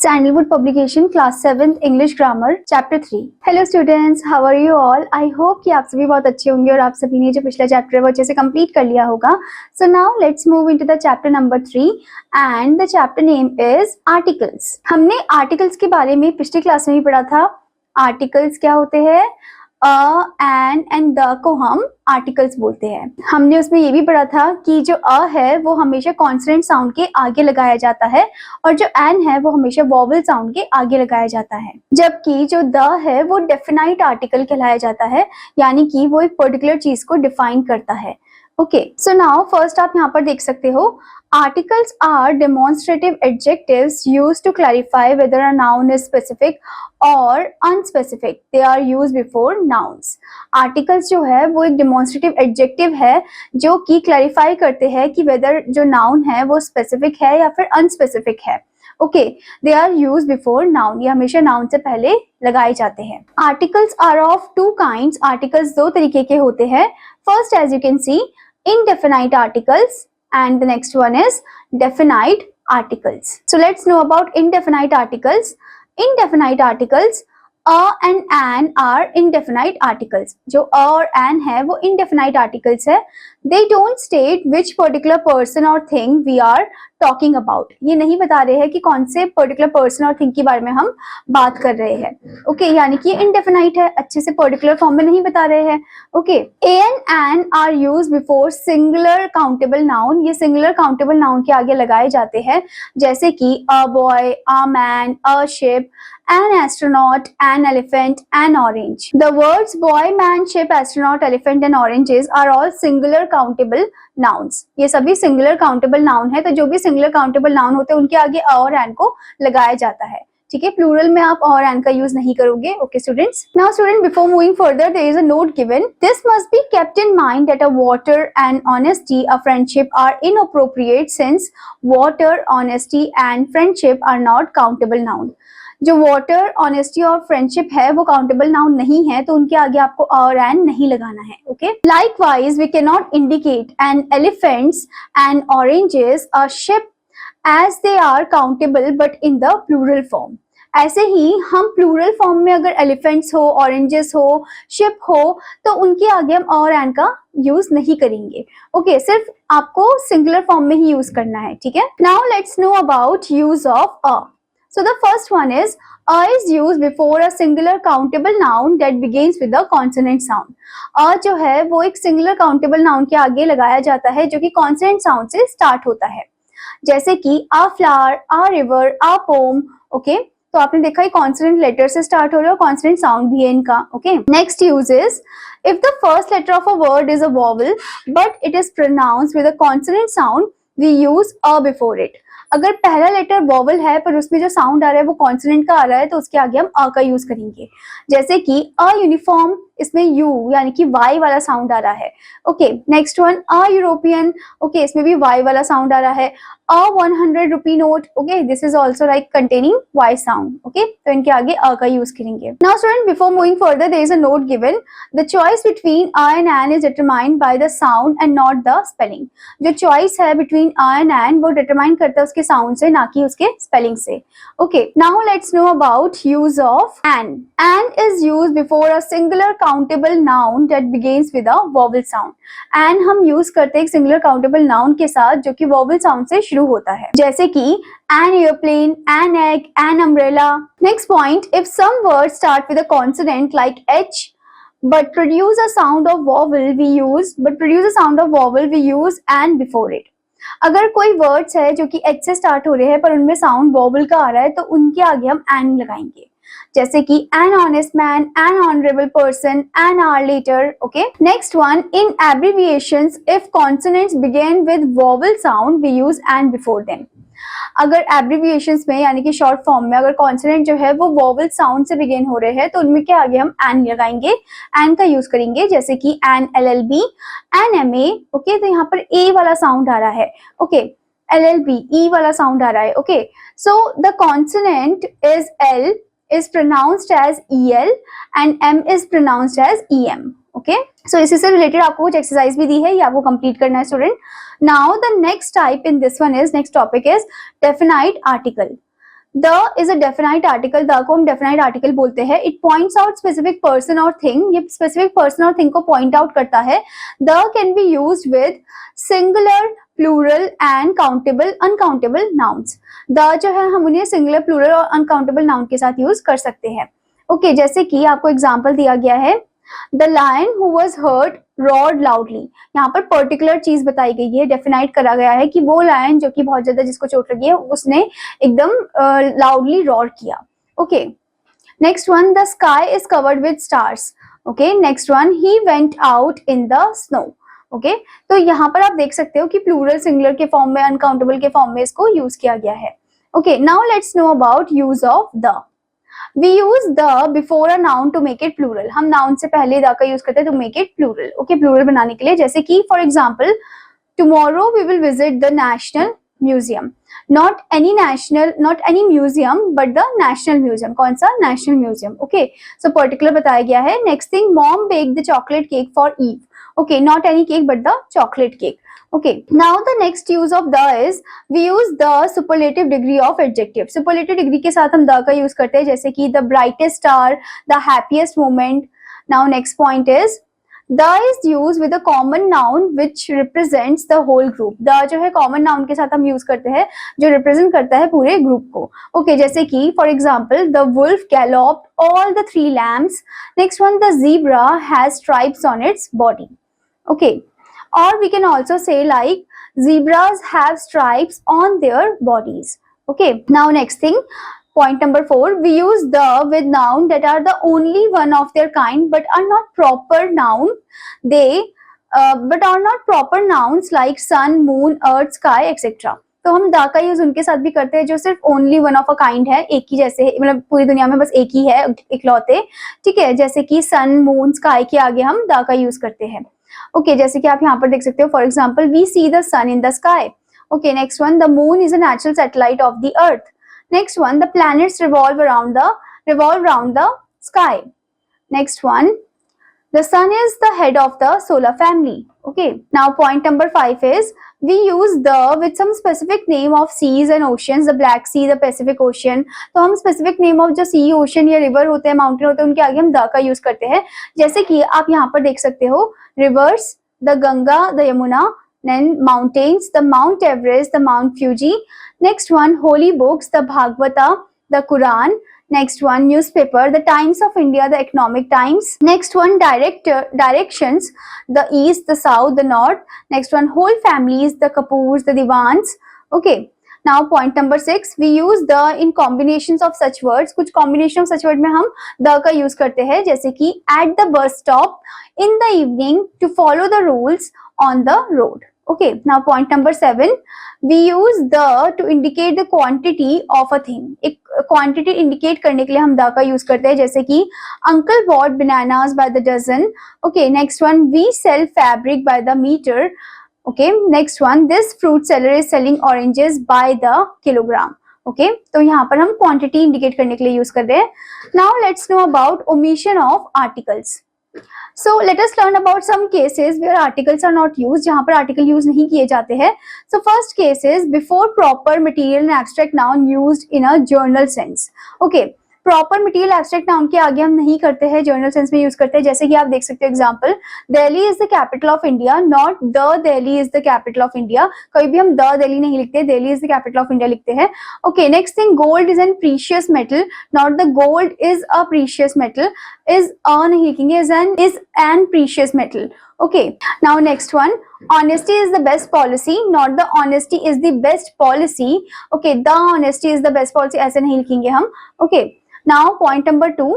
Sandalwood Publication Class 7th English Grammar Chapter 3। Hello students, how are you all? I hope कि आप सभी बहुत अच्छे होंगे और आप सभी ने जो पिछला चैप्टर है वो अच्छे से कंप्लीट कर लिया होगा। So now let's move into the chapter number 3 and the chapter name is Articles। हमने आर्टिकल्स के बारे में पिछली क्लास में भी पढ़ा था। आर्टिकल्स क्या होते हैं? एन एंड द को हम आर्टिकल्स बोलते हैं। हमने उसमें ये भी पढ़ा था कि जो अ है वो हमेशा कॉन्सोनेंट साउंड के आगे लगाया जाता है और जो एन है वो हमेशा वोवेल साउंड के आगे लगाया जाता है, जबकि जो द है वो डेफिनाइट आर्टिकल कहलाया जाता है, यानी कि वो एक पर्टिकुलर चीज को डिफाइन करता है। ओके, सो नाउ फर्स्ट आप यहाँ पर देख सकते हो, articles are demonstrative adjectives used to clarify whether a noun is specific or unspecific. They are used before nouns. Articles जो है वो एक demonstrative adjective है जो कि clarify करते हैं कि whether जो noun है वो specific है या फिर unspecific है। Okay, they are use before noun, ये हमेशा नाउन से पहले लगाए जाते हैं। Articles are of two kinds. आर्टिकल्स दो तरीके के होते हैं। First, as you can see, indefinite articles and the next one is definite articles. So let's know about indefinite articles. Indefinite articles, a and an are indefinite articles. जो a और an है वो indefinite articles है। They don't state which particular person or thing we are talking about. ये नहीं बता रहे हैं कि कौन से particular person और thing के बारे में हम बात कर रहे हैं। Okay, यानी कि indefinite है, अच्छे से particular form में नहीं बता रहे हैं। Okay, a and an are used before singular countable noun. ये singular countable noun के आगे लगाए जाते हैं, जैसे कि a boy, a man, a ship, an astronaut, an elephant, an orange. The words boy, man, ship, astronaut, elephant and oranges are all singular countable nouns. ये सभी singular countable noun है, तो जो भी singular countable noun होते हैं उनके आगे a और an को लगाया जाता है। ठीक है, प्लूरल में आप और एन का यूज नहीं करोगे। Okay students, now student, before moving further there is a note given. This must be kept in mind that a water and honesty a friendship are inappropriate since water, honesty and friendship are not countable noun. जो water, honesty और friendship है वो countable noun नहीं है, तो उनके आगे आपको और एन नहीं लगाना है। Okay, likewise we can not indicate an elephants and oranges a ship as they are countable but in the plural form। ऐसे ही हम प्लूरल फॉर्म में अगर एलिफेंट्स हो, ऑरेंजेस हो, शिप हो, तो उनके आगे हम और एन का यूज नहीं करेंगे। ओके, सिर्फ आपको सिंगुलर फॉर्म में ही यूज करना है। ठीक है, now let's know about use of a. So the first one is a is used before a singular countable noun that begins with a consonant sound। a जो है वो एक singular countable noun के आगे लगाया जाता है जो कि consonant sound से start होता है, जैसे कि a flower, a river, a poem। Okay, तो आपने देखा ही कॉन्सोनेंट लेटर से स्टार्ट हो रहा है और कॉन्सोनेंट साउंड भी है इनका। Okay, next use is if the first letter of a word is a vowel but it is pronounced with a consonant sound, we use a before it. अगर पहला लेटर वोवेल है पर उसमें जो sound आ रहा है वो कॉन्सोनेंट का आ रहा है, तो उसके आगे हम अ का यूज करेंगे, जैसे कि अ यूनिफॉर्म, इसमें यू यानी कि वाई वाला साउंड आ रहा है। Okay, next one a European. Okay, इसमें भी वाई वाला साउंड आ रहा है। A 100 rupee note. Okay, this is also like containing Y sound. Okay, तो इनके आगे अ का यूज करेंगे। Now student, before moving further there is a note given. The choice between a and an is determined by the sound and not the spelling. जो choice है between a and N वो determine करता है उसके sound से, ना कि उसके स्पेलिंग से। Okay, now let's know about use of an. An is used before a singular countable noun that begins with a vowel sound. An हम यूज करते हैं एक सिंगुलर काउंटेबल नाउन के साथ जो कि वोवेल साउंड से शुरू होता है, जैसे कि an airplane, an egg, an umbrella। Next point, if some words start with a consonant like H but produce a sound of vowel, we use an before it। अगर कोई वर्ड्स है जो कि H से स्टार्ट हो रहे हैं पर उनमें साउंड वोवेल का आ रहा है, तो उनके आगे हम an लगाएंगे, जैसे कि an honest man, an honorable person, an hour later। Okay, next one, in abbreviations if consonants begin with vowel sound we use an before them। अगर एब्रिविएशंस में यानी कि शॉर्ट फॉर्म में अगर कॉन्सोनेंट जो है वो वोवेल साउंड से बिगिन हो रहे हैं, तो उनमें के आगे हम एन लगाएंगे, एन का यूज करेंगे, जैसे कि an LLB, an MA। Okay, तो यहाँ पर ए वाला साउंड आ रहा है। ओके, LLB ई वाला साउंड आ रहा है। Okay, so the consonant is L is pronounced as EL and M is pronounced as EM। Okay, so इसी से रिलेटेड आपको कुछ एक्सरसाइज भी दी है, ये आपको कंप्लीट करना है student. Now the next type in this one is, next topic is definite article. The is a definite article, the को हम डेफिनाइट आर्टिकल बोलते हैं. It points out specific person और थिंग, ये स्पेसिफिक पर्सन और thing को point out करता है. The can be used with singular, plural and countable, uncountable nouns. The जो है हम उन्हें सिंगुलर, प्लूरल और अनकाउंटेबल नाउन के साथ यूज कर सकते हैं. ओके, जैसे कि आपको एग्जाम्पल दिया गया है, the lion who was hurt roared loudly. यहाँ पर पर्टिकुलर चीज बताई गई है, डेफिनाइट करा गया है कि वो लायन जो कि बहुत ज्यादा जिसको चोट लगी है उसने एकदम लाउडली रॉर किया. Okay, next one, the sky is covered with stars. Okay, next one, he went out in the snow. Okay, तो यहाँ पर आप देख सकते हो कि प्लूरल, सिंगुलर के फॉर्म में, अनकाउंटेबल के फॉर्म में इसको यूज किया गया है. Okay, now let's know about use of the. We use the before a noun to make it plural. हम noun से पहले the का use करते हैं to make it plural. Okay, plural बनाने के लिए, जैसे कि for example, tomorrow we will visit the National Museum. Not any national, not any museum, but the National Museum. कौन सा? National Museum. Okay, so particular बताया गया है. Next thing, mom baked the chocolate cake for Eve. Okay, not any cake but the chocolate cake. Okay, now the next use of the is we use the superlative degree of adjective. Superlative degree के साथ हम the का use करते हैं, जैसे कि the brightest star, the happiest moment. Now next point is the is used with a common noun which represents the whole group. The जो है common noun के साथ हम use करते हैं जो represent करता है पूरे group को. Okay, जैसे कि for example, the wolf galloped all the 3 lambs. Next one, the zebra has stripes on its body. Okay, or we can also say like zebras have stripes on their bodies. Okay, now next thing, point number 4, we use the with noun that are the only one of their kind but are not proper noun. They but are not proper nouns like sun, moon, earth, sky, etc. तो हम दा का use उनके साथ भी करते हैं जो सिर्फ only one of a kind है, एक ही जैसे, मतलब पूरी दुनिया में बस एक ही है इकलौते. ठीक है, जैसे कि सन, मून, स्काई के आगे हम दा का यूज करते हैं. ओके, जैसे कि आप यहाँ पर देख सकते हो, for example, we see the sun in the sky. Okay, next one, the moon is a natural satellite of the earth. Next one, the planets revolve around the sky. Next one, the sun is the head of the solar family. Okay, now point number 5 is we use the with some specific name of seas and oceans, the Black Sea, the Pacific Ocean. तो हम specific name of जो sea, ocean या river होते हैं, mountain होते हैं, उनके आगे हम the का use करते हैं. जैसे कि आप यहाँ पर देख सकते हो, rivers, the Ganga, the Yamuna, then mountains, the Mount Everest, the Mount Fuji. Next one, holy books, the Bhagavata, the Quran. Next one, newspaper, the Times of India, the Economic Times. Next one, directions, the east, the south, the north. Next one, whole families, the Kapoors, the Diwans. Okay, now point number 6, we use the in combinations of such words. कुछ combination of such word में हम the का use करते हैं, जैसे कि at the bus stop, in the evening, to follow the rules, on the road. Okay, now point number 7, we use the to indicate the quantity of a thing. एक quantity indicate करने के लिए हम the का use करते हैं, जैसे कि uncle bought bananas by the dozen. Okay, next one, we sell fabric by the meter. Okay, next one, this fruit seller is selling oranges by the kilogram. Okay, तो यहाँ पर हम quantity indicate करने के लिए use कर रहे हैं. Now let's know about omission of articles. So let us learn about some cases where articles are not used, जहाँ पर article use नहीं किए जाते हैं. So first case is before proper material and abstract noun used in a journal sense. Okay, proper material abstract noun के आगे हम नहीं करते हैं, जर्नल सेंस में यूज करते हैं. जैसे कि आप देख सकते हो example, Delhi is the capital of India, not the Delhi is the capital of India. कभी भी हम द दिल्ली नहीं लिखते, Delhi is the capital of India लिखते हैं. Okay, next thing, gold is an precious metal, not the gold is a precious metal. Is a नहीं लिखेंगे, is an precious metal. Okay, now next one, honesty is the best policy, not the honesty is the best policy. Okay, the honesty is the best policy ऐसे नहीं लिखेंगे हम. Okay, now point number 2,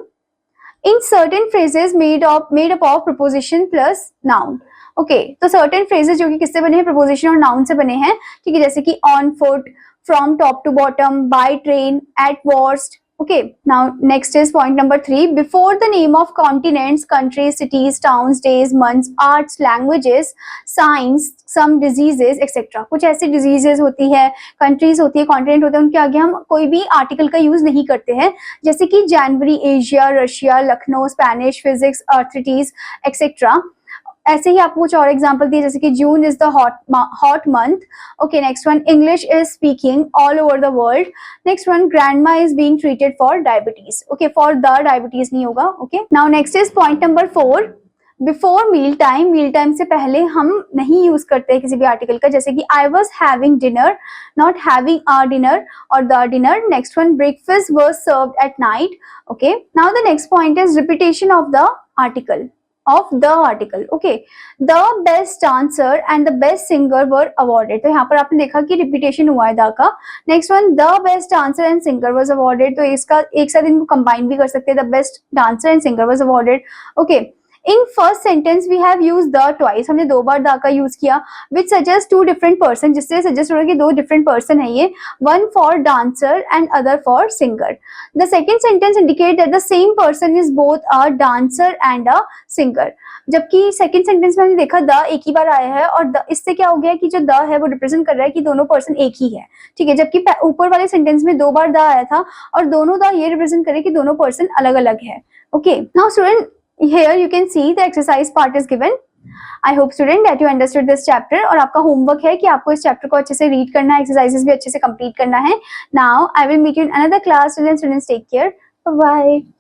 in certain phrases made up of preposition plus noun. Okay, तो certain phrases जो कि किससे बने हैं, preposition और noun से बने हैं. ठीक है, जैसे कि on foot, from top to bottom, by train, at worst. Okay, now next is point number 3, before the name of continents, countries, cities, towns, days, months, arts, languages, signs, some diseases, etc. कुछ ऐसी diseases होती है, countries होती है, continent होता है, उनके आगे हम कोई भी article का use नहीं करते हैं. जैसे कि January, Asia, Russia, Lucknow, Spanish, physics, authorities, etc. ऐसे ही आपको कुछ और एग्जांपल दिए जैसे कि June is the hot month. Okay, next one, English is speaking all over the world. Next one, grandma is being treated for diabetes. Okay, for the diabetes नहीं होगा. Okay, now next is point number 4. Before meal time से पहले हम नहीं use करते किसी भी article का, जैसे कि I was having dinner, not having a dinner और the dinner. Next one, breakfast was served at night. Okay, now the next point is repetition of the article. Okay, the best dancer and the best singer were awarded. तो यहाँ पर आपने देखा कि repetition हुआ है the का. Next one, the best dancer and singer was awarded. तो इसका एक साथ इनको कंबाइन भी कर सकते हैं, the best dancer and singer was awarded. Okay, in first sentence we have use the twice. हमने 2 बार द का यूज किया, विच सजेस्ट 2 डिफरेंट पर्सन, जिससे सजेस्ट हो रहा है कि 2 डिफरेंट पर्सन है ये, one for dancer and other for singer. The second sentence indicate that the same person is both a dancer and a singer. जबकि सेकेंड सेंटेंस में हमने देखा द एक ही बार आया है और इससे क्या हो गया कि जो द है वो रिप्रेजेंट कर रहा है कि दोनों पर्सन एक ही है. ठीक है, जबकि ऊपर वाले सेंटेंस में 2 बार द आया था और दोनों द ये रिप्रेजेंट करे कि दोनों पर्सन अलग अलग है. Okay, now student, here you can see the exercise part is given. I hope student that you understood this chapter. और आपका होमवर्क है कि आपको इस चैप्टर को अच्छे से रीड करना है, एक्सरसाइजेस भी अच्छे से कंप्लीट करना है. Now I will meet you in another class. Students take care. Bye bye.